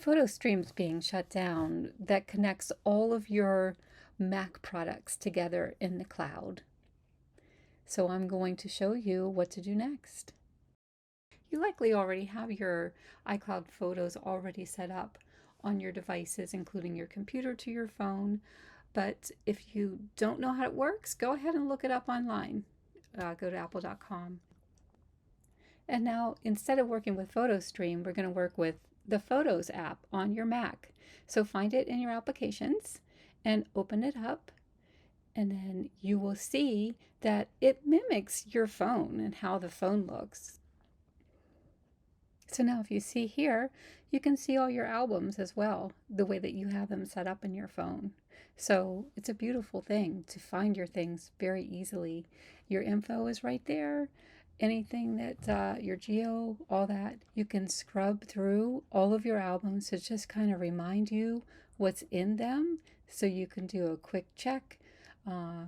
PhotoStream's being shut down that connects all of your Mac products together in the cloud. So I'm going to show you what to do next. You likely already have your iCloud Photos already set up on your devices, including your computer to your phone. But if you don't know how it works, go ahead and look it up online. Go to apple.com. And now, instead of working with PhotoStream, we're going to work with the Photos app on your Mac. So find it in your applications and open it up. And then you will see that it mimics your phone and how the phone looks. So now if you see here, you can see all your albums as well, the way that you have them set up in your phone. So it's a beautiful thing to find your things very easily. Your info is right there. Anything that your geo, all that, you can scrub through all of your albums to just kind of remind you what's in them. So you can do a quick check.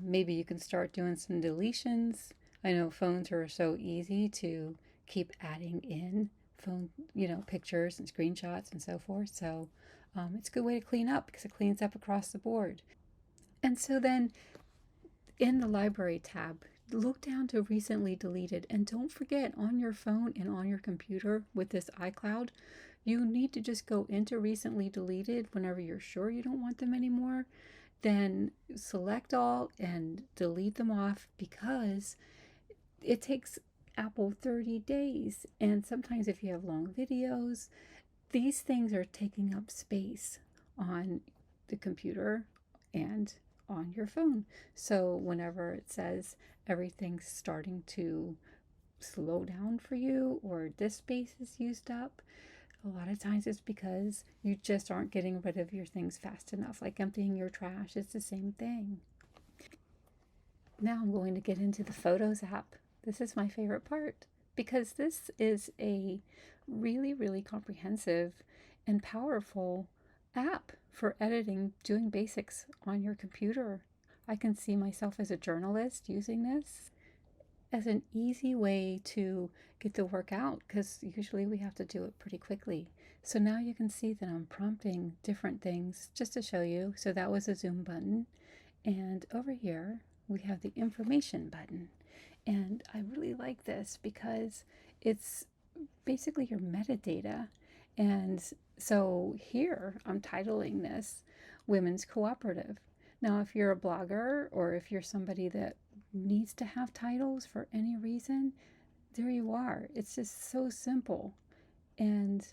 Maybe you can start doing some deletions. I know phones are so easy to keep adding in phone, pictures and screenshots and so forth. So it's a good way to clean up because it cleans up across the board. And so then in the library tab, look down to recently deleted, and don't forget on your phone and on your computer with this iCloud, you need to just go into recently deleted whenever you're sure you don't want them anymore. Then select all and delete them off because it takes Apple 30 days. And sometimes if you have long videos, these things are taking up space on the computer and on your phone. So whenever it says everything's starting to slow down for you or this space is used up, a lot of times it's because you just aren't getting rid of your things fast enough. Like emptying your trash, it's the same thing. Now I'm going to get into the Photos app. This is my favorite part because this is a really, really comprehensive and powerful app for editing, doing basics on your computer. I can see myself as a journalist using this as an easy way to get the work out because usually we have to do it pretty quickly. So now you can see that I'm prompting different things just to show you. So that was a zoom button. And over here, we have the information button. And I really like this because it's basically your metadata. And so here I'm titling this Women's Cooperative. Now, if you're a blogger or if you're somebody that needs to have titles for any reason, there you are. It's just so simple. And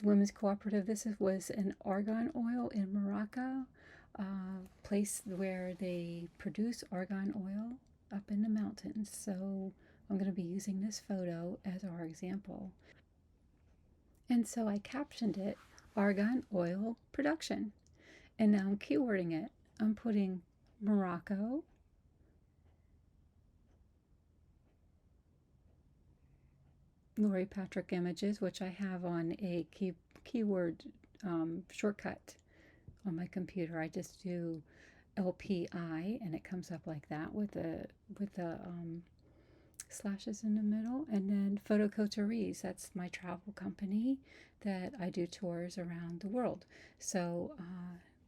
Women's Cooperative, was an argan oil in Morocco, place where they produce argan oil up in the mountains. So I'm going to be using this photo as our example. And so I captioned it argan oil production. And now I'm keywording it. I'm putting Morocco, Lori Patrick images, which I have on a keyword shortcut on my computer. I just do LPI and it comes up like that with the slashes in the middle. And then Photo Coteries, that's my travel company that I do tours around the world. So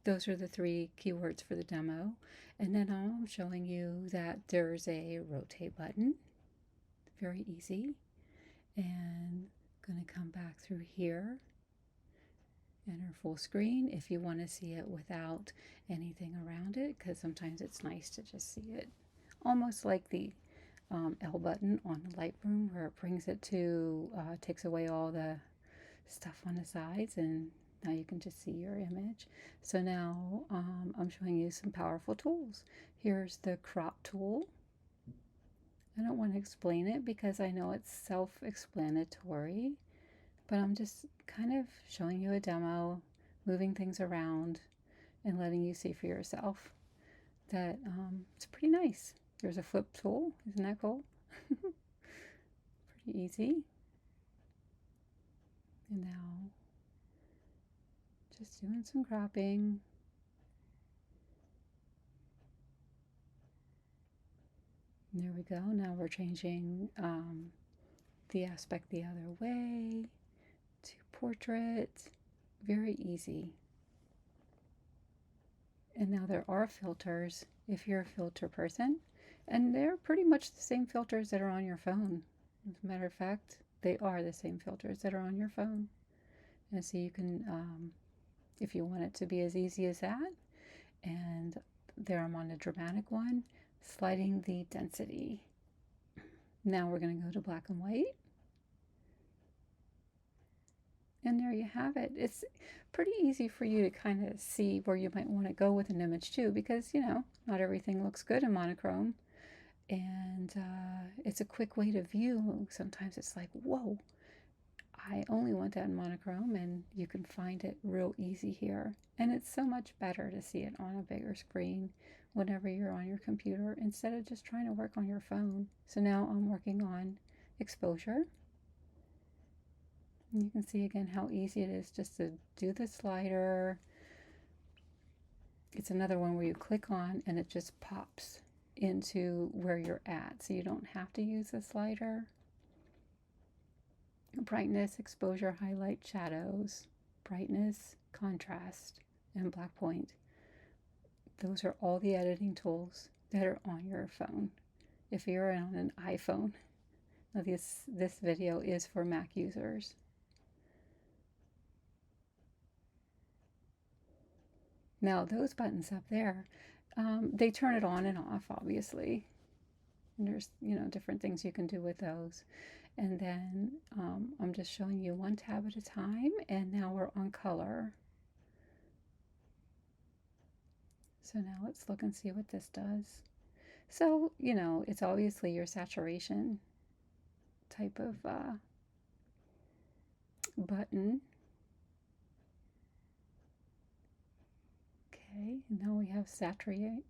those are the three keywords for the demo. And then I'm showing you that there's a rotate button, very easy. And I'm going to come back through here, enter full screen if you want to see it without anything around it, because sometimes it's nice to just see it almost like the L button on the Lightroom where it brings it to, takes away all the stuff on the sides and now you can just see your image. So now I'm showing you some powerful tools. Here's the crop tool. I don't want to explain it because I know it's self-explanatory, but I'm just kind of showing you a demo, moving things around, and letting you see for yourself that it's pretty nice. There's a flip tool. Isn't that cool? Pretty easy. And now just doing some cropping. And there we go. Now we're changing the aspect the other way to portrait. Very easy. And now there are filters if you're a filter person, and they're pretty much the same filters that are on your phone. As a matter of fact, they are the same filters that are on your phone. And so you can, if you want it to be as easy as that, and there I'm on a dramatic one, sliding the density. Now we're going to go to black and white. And there you have it. It's pretty easy for you to kind of see where you might want to go with an image too, because, you know, not everything looks good in monochrome. And it's a quick way to view. Sometimes it's like, whoa, I only want that in monochrome, and you can find it real easy here. And it's so much better to see it on a bigger screen whenever you're on your computer instead of just trying to work on your phone. So now I'm working on exposure. And you can see again how easy it is just to do the slider. It's another one where you click on and it just pops into where you're at, so you don't have to use the slider. Brightness, exposure, highlight, shadows, brightness, contrast, and black point. Those are all the editing tools that are on your phone. If you're on an iPhone, now this video is for Mac users. Now those buttons up there, they turn it on and off, obviously. And there's, you know, different things you can do with those. And then I'm just showing you one tab at a time, and now we're on color. So now let's look and see what this does. So, you know, it's obviously your saturation type of button. Okay, and now we have saturation,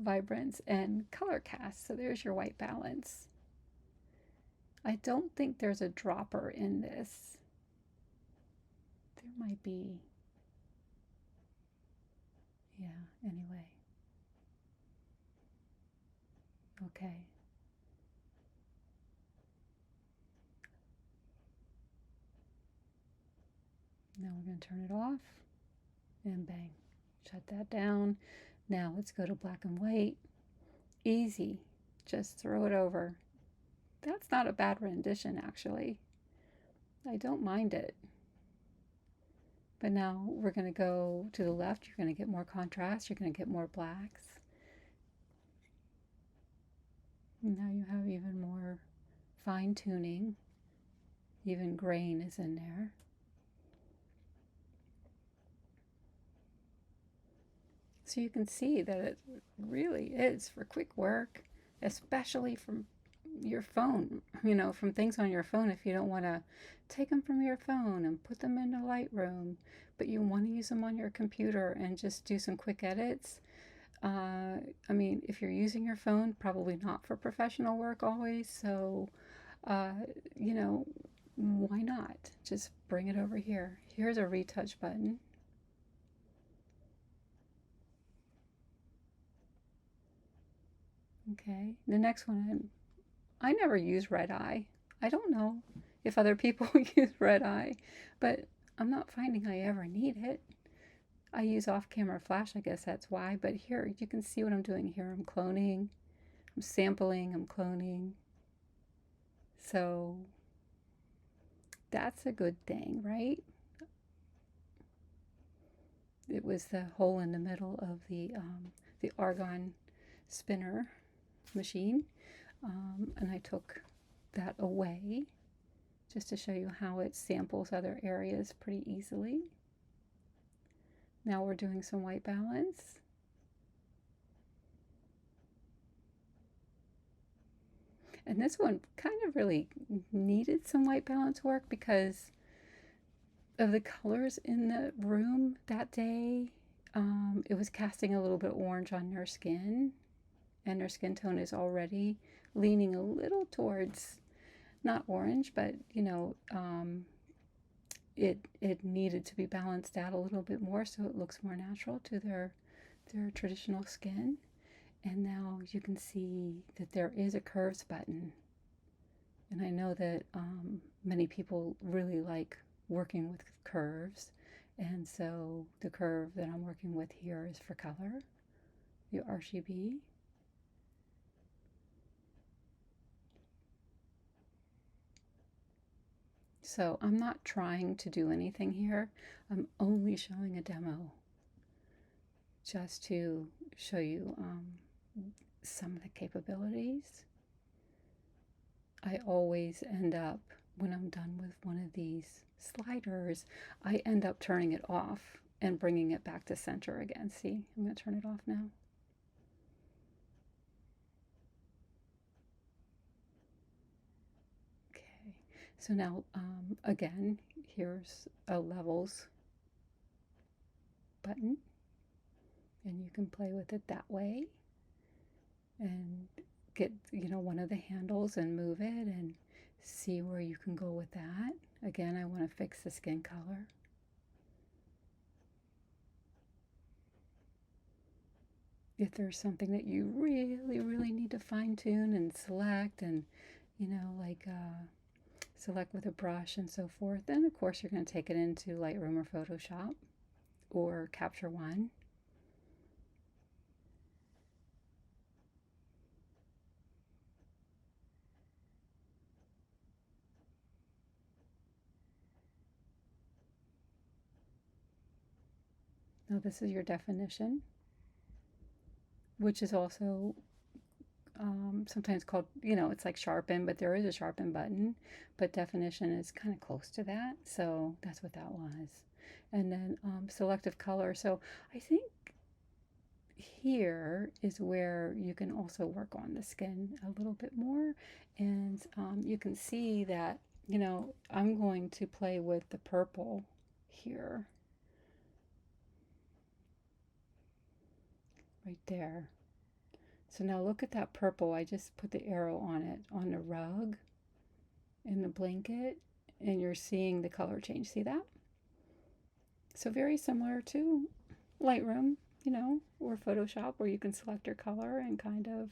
vibrance, and color cast. So there's your white balance. I don't think there's a dropper in this. There might be. Yeah, anyway. Okay. Now we're going to turn it off, and bang, shut that down. Now let's go to black and white. Easy, just throw it over. That's not a bad rendition, actually. I don't mind it. But now we're going to go to the left. You're going to get more contrast. You're going to get more blacks. And now you have even more fine tuning. Even grain is in there. So you can see that it really is for quick work, especially from your phone, you know, from things on your phone. If you don't want to take them from your phone and put them into Lightroom, but you want to use them on your computer and just do some quick edits. I mean, if you're using your phone, probably not for professional work always. So, you know, why not? Just bring it over here. Here's a retouch button. Okay, the next one, I never use red eye. I don't know if other people use red eye, but I'm not finding I ever need it. I use off-camera flash, I guess that's why, but here you can see what I'm doing here. I'm cloning, I'm sampling, I'm cloning. So that's a good thing, right? It was the hole in the middle of the argon spinner machine, and I took that away just to show you how it samples other areas pretty easily. Now we're doing some white balance. And this one kind of really needed some white balance work because of the colors in the room that day. It was casting a little bit orange on their skin, and their skin tone is already leaning a little towards not orange, but you know, it needed to be balanced out a little bit more so it looks more natural to their traditional skin. And now you can see that there is a curves button, And I know that many people really like working with curves. And so the curve that I'm working with here is for color, the RGB. So I'm not trying to do anything here. I'm only showing a demo just to show you some of the capabilities. I always end up, when I'm done with one of these sliders, I end up turning it off and bringing it back to center again. See, I'm going to turn it off now. Okay, so now again, here's a levels button, and you can play with it that way and get, one of the handles and move it and see where you can go with that. Again, I want to fix the skin color. If there's something that you really, really need to fine tune and select and, select with a brush and so forth, then of course you're going to take it into Lightroom or Photoshop or Capture One. Now this is your definition, which is also sometimes called, it's like sharpen, but there is a sharpen button, but definition is kind of close to that. So that's what that was. And then selective color. So I think here is where you can also work on the skin a little bit more. And you can see that, I'm going to play with the purple here. Right there. So now look at that purple. I just put the arrow on it, on the rug, in the blanket, and you're seeing the color change. See that? So very similar to Lightroom, or Photoshop, where you can select your color and kind of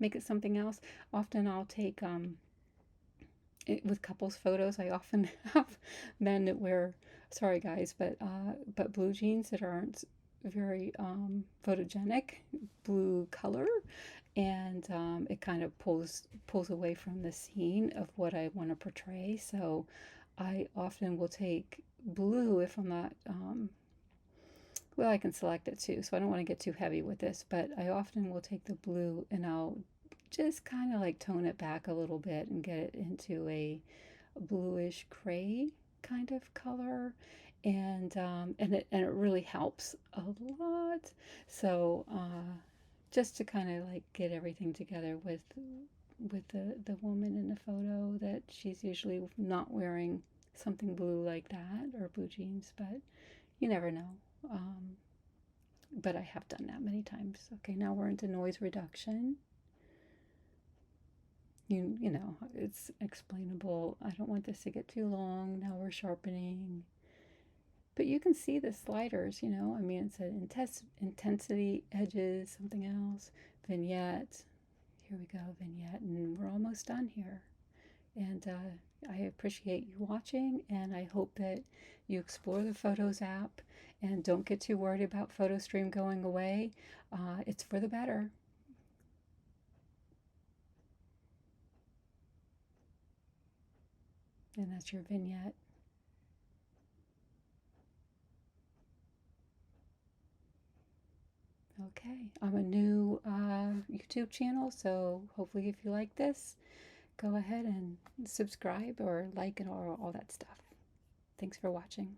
make it something else. Often I'll take, with couples photos, I often have men that wear, sorry guys, but blue jeans that aren't very photogenic, blue color, and it kind of pulls away from the scene of what I want to portray. So I often will take blue if I'm not, well, I can select it too, so I don't want to get too heavy with this, but I often will take the blue and I'll just kind of like tone it back a little bit and get it into a bluish gray kind of color, and it really helps a lot. So just to kind of like get everything together with the woman in the photo, that she's usually not wearing something blue like that or blue jeans, but you never know. But I have done that many times. Okay, now we're into noise reduction. You know, it's explainable. I don't want this to get too long. Now we're sharpening. But you can see the sliders, I mean, it said intensity, edges, something else, vignette. Here we go, vignette, and we're almost done here. And I appreciate you watching, and I hope that you explore the Photos app and don't get too worried about PhotoStream going away. It's for the better. And that's your vignette. Okay, I'm a new YouTube channel, so hopefully if you like this, go ahead and subscribe or like and all that stuff. Thanks for watching.